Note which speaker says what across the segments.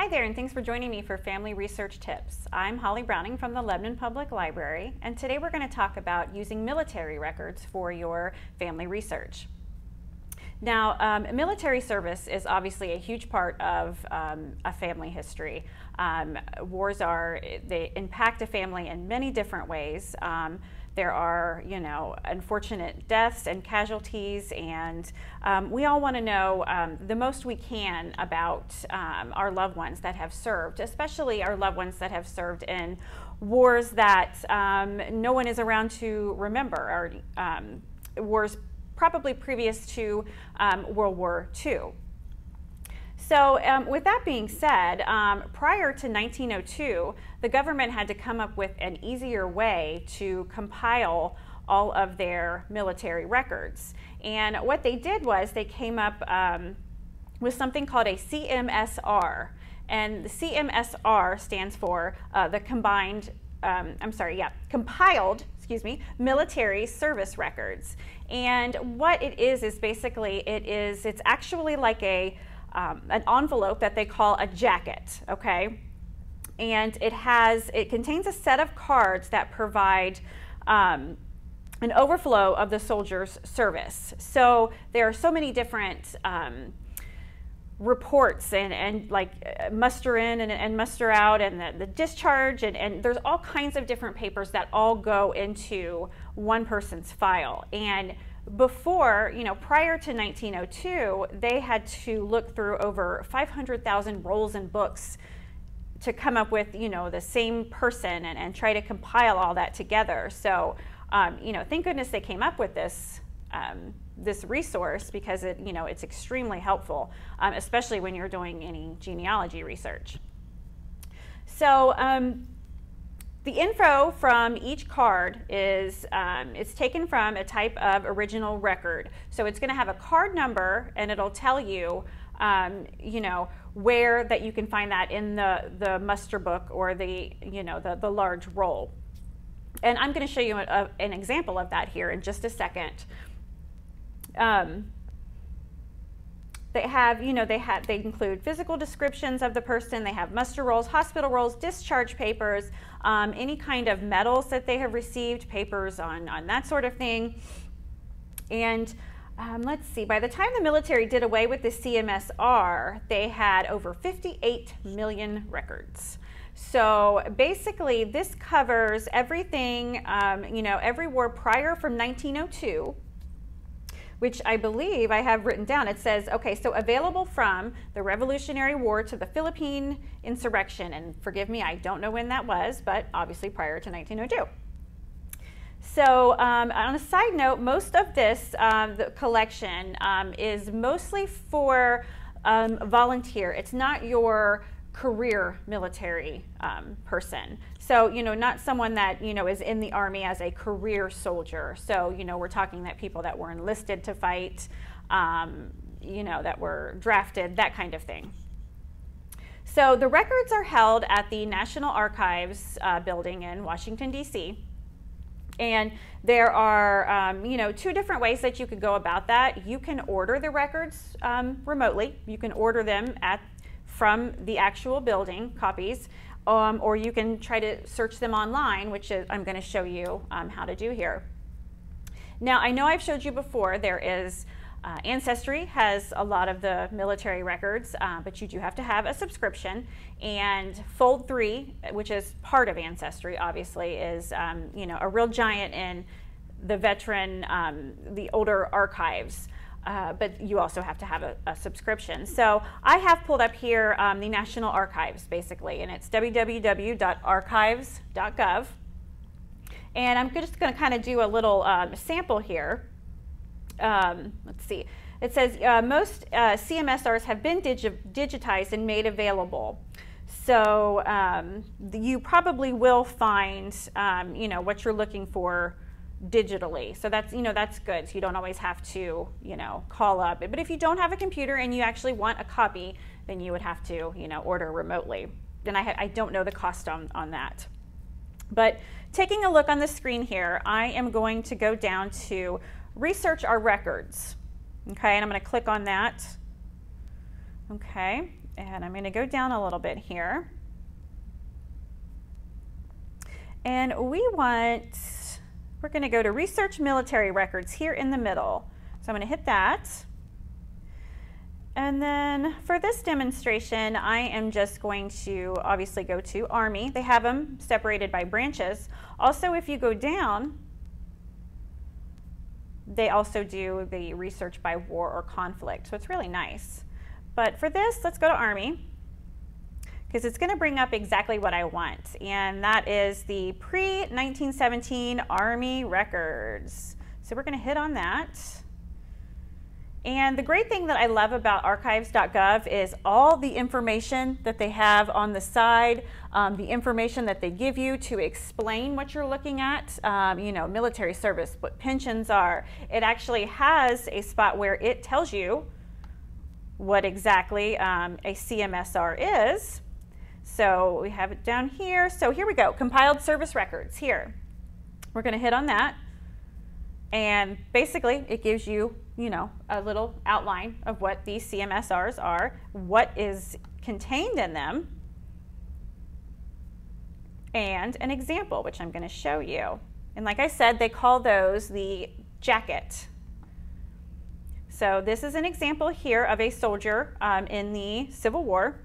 Speaker 1: Hi there, and thanks for joining me for Family Research Tips. I'm Holly Browning from the Lebanon Public Library, and today we're going to talk about using military records for your family research. Now, military service is obviously a huge part of a family history. Wars they impact a family in many different ways. There are, unfortunate deaths and casualties, and we all want to know the most we can about our loved ones that have served, especially our loved ones that have served in wars that no one is around to remember, or wars probably previous to World War II. So with that being said, prior to 1902, the government had to come up with an easier way to compile all of their military records. And what they did was they came up with something called a CMSR. And the CMSR stands for the compiled military service records. And what it is basically, it's actually like an envelope that they call a jacket, okay? And it contains a set of cards that provide an overflow of the soldier's service. So there are so many different reports and like muster in and muster out, and the discharge, and there's all kinds of different papers that all go into one person's file. And before, prior to 1902, they had to look through over 500,000 rolls and books to come up with, the same person and try to compile all that together. So, thank goodness they came up with this resource, because it's extremely helpful, especially when you're doing any genealogy research. So, the info from each card is it's taken from a type of original record. So it's going to have a card number, and it'll tell you, where that you can find that in the muster book or the large roll. And I'm going to show you an example of that here in just a second. They include physical descriptions of the person. They have muster rolls, hospital rolls, discharge papers, any kind of medals that they have received, papers on that sort of thing. And let's see, by the time the military did away with the CMSR, they had over 58 million records. So basically, this covers everything, every war prior from 1902, which I believe I have written down. It says, okay, so available from the Revolutionary War to the Philippine insurrection. And forgive me, I don't know when that was, but obviously prior to 1902. So on a side note, most of this the collection is mostly for volunteer. It's not your career military person. So, not someone that, is in the Army as a career soldier. So, we're talking that people that were enlisted to fight, that were drafted, that kind of thing. So the records are held at the National Archives building in Washington, D.C. And there are, two different ways that you could go about that. You can order the records remotely. You can order them from the actual building, copies, or you can try to search them online, which I'm going to show you how to do here. Now, I know I've showed you before, there is Ancestry has a lot of the military records, but you do have to have a subscription. And Fold 3, which is part of Ancestry, obviously, is a real giant in the veteran, the older archives. But you also have to have a subscription. So I have pulled up here the National Archives, basically, and it's www.archives.gov. And I'm just going to kind of do a little sample here. Let's see. It says most CMSRs have been digitized and made available. So you probably will find what you're looking for digitally. So that's that's good. So you don't always have to call up. But if you don't have a computer and you actually want a copy, then you would have to order remotely. And I don't know the cost on that. But taking a look on the screen here, I am going to go down to Research Our Records. Okay, and I'm going to click on that. Okay, And I'm going to go down a little bit here. And we're going to go to Research Military Records here in the middle. So I'm going to hit that. And then for this demonstration, I am just going to obviously go to Army. They have them separated by branches. Also, if you go down, they also do the research by war or conflict. So it's really nice. But for this, let's go to Army, because it's going to bring up exactly what I want. And that is the pre-1917 Army records. So we're going to hit on that. And the great thing that I love about Archives.gov is all the information that they have on the side, the information that they give you to explain what you're looking at, you know, military service, what pensions are. It actually has a spot where it tells you what exactly a CMSR is. So we have it down here. So here we go, compiled service records here. We're going to hit on that. And basically, it gives you, you know, a little outline of what these CMSRs are, what is contained in them, and an example, which I'm going to show you. And like I said, they call those the jacket. So this is an example here of a soldier in the Civil War.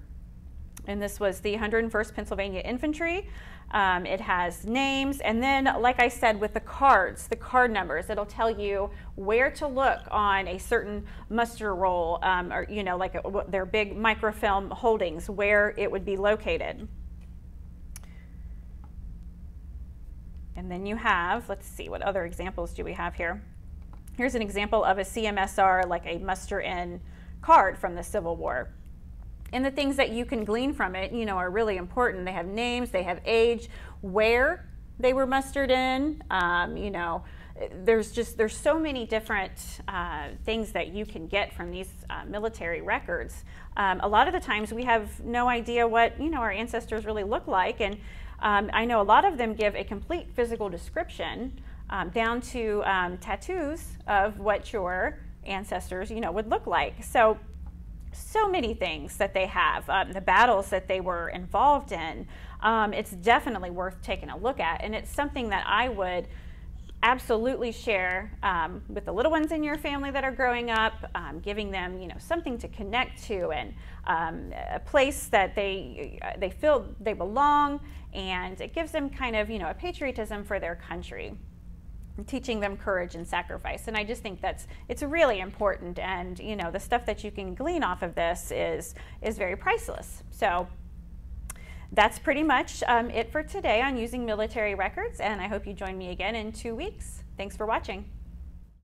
Speaker 1: And this was the 101st Pennsylvania Infantry. It has names, and then, like I said, with the cards, the card numbers, it'll tell you where to look on a certain muster roll, or, you know, like their big microfilm holdings, where it would be located. And then you have, let's see, what other examples do we have here? Here's an example of a CMSR, like a muster-in card from the Civil War. And the things that you can glean from it, you know, are really important. They have names, they have age, where they were mustered in. You know, there's so many different things that you can get from these military records. A lot of the times we have no idea what, you know, our ancestors really look like, and I know a lot of them give a complete physical description down to tattoos of what your ancestors, you know, would look like. So many things that they have, the battles that they were involved in. It's definitely worth taking a look at, and it's something that I would absolutely share with the little ones in your family that are growing up, giving them, you know, something to connect to, and a place that they feel they belong, and it gives them kind of, you know, a patriotism for their country, teaching them courage and sacrifice. And I just think it's really important, and, you know, the stuff that you can glean off of this is very priceless. So that's pretty much it for today on using military records, and I hope you join me again in 2 weeks. Thanks for watching.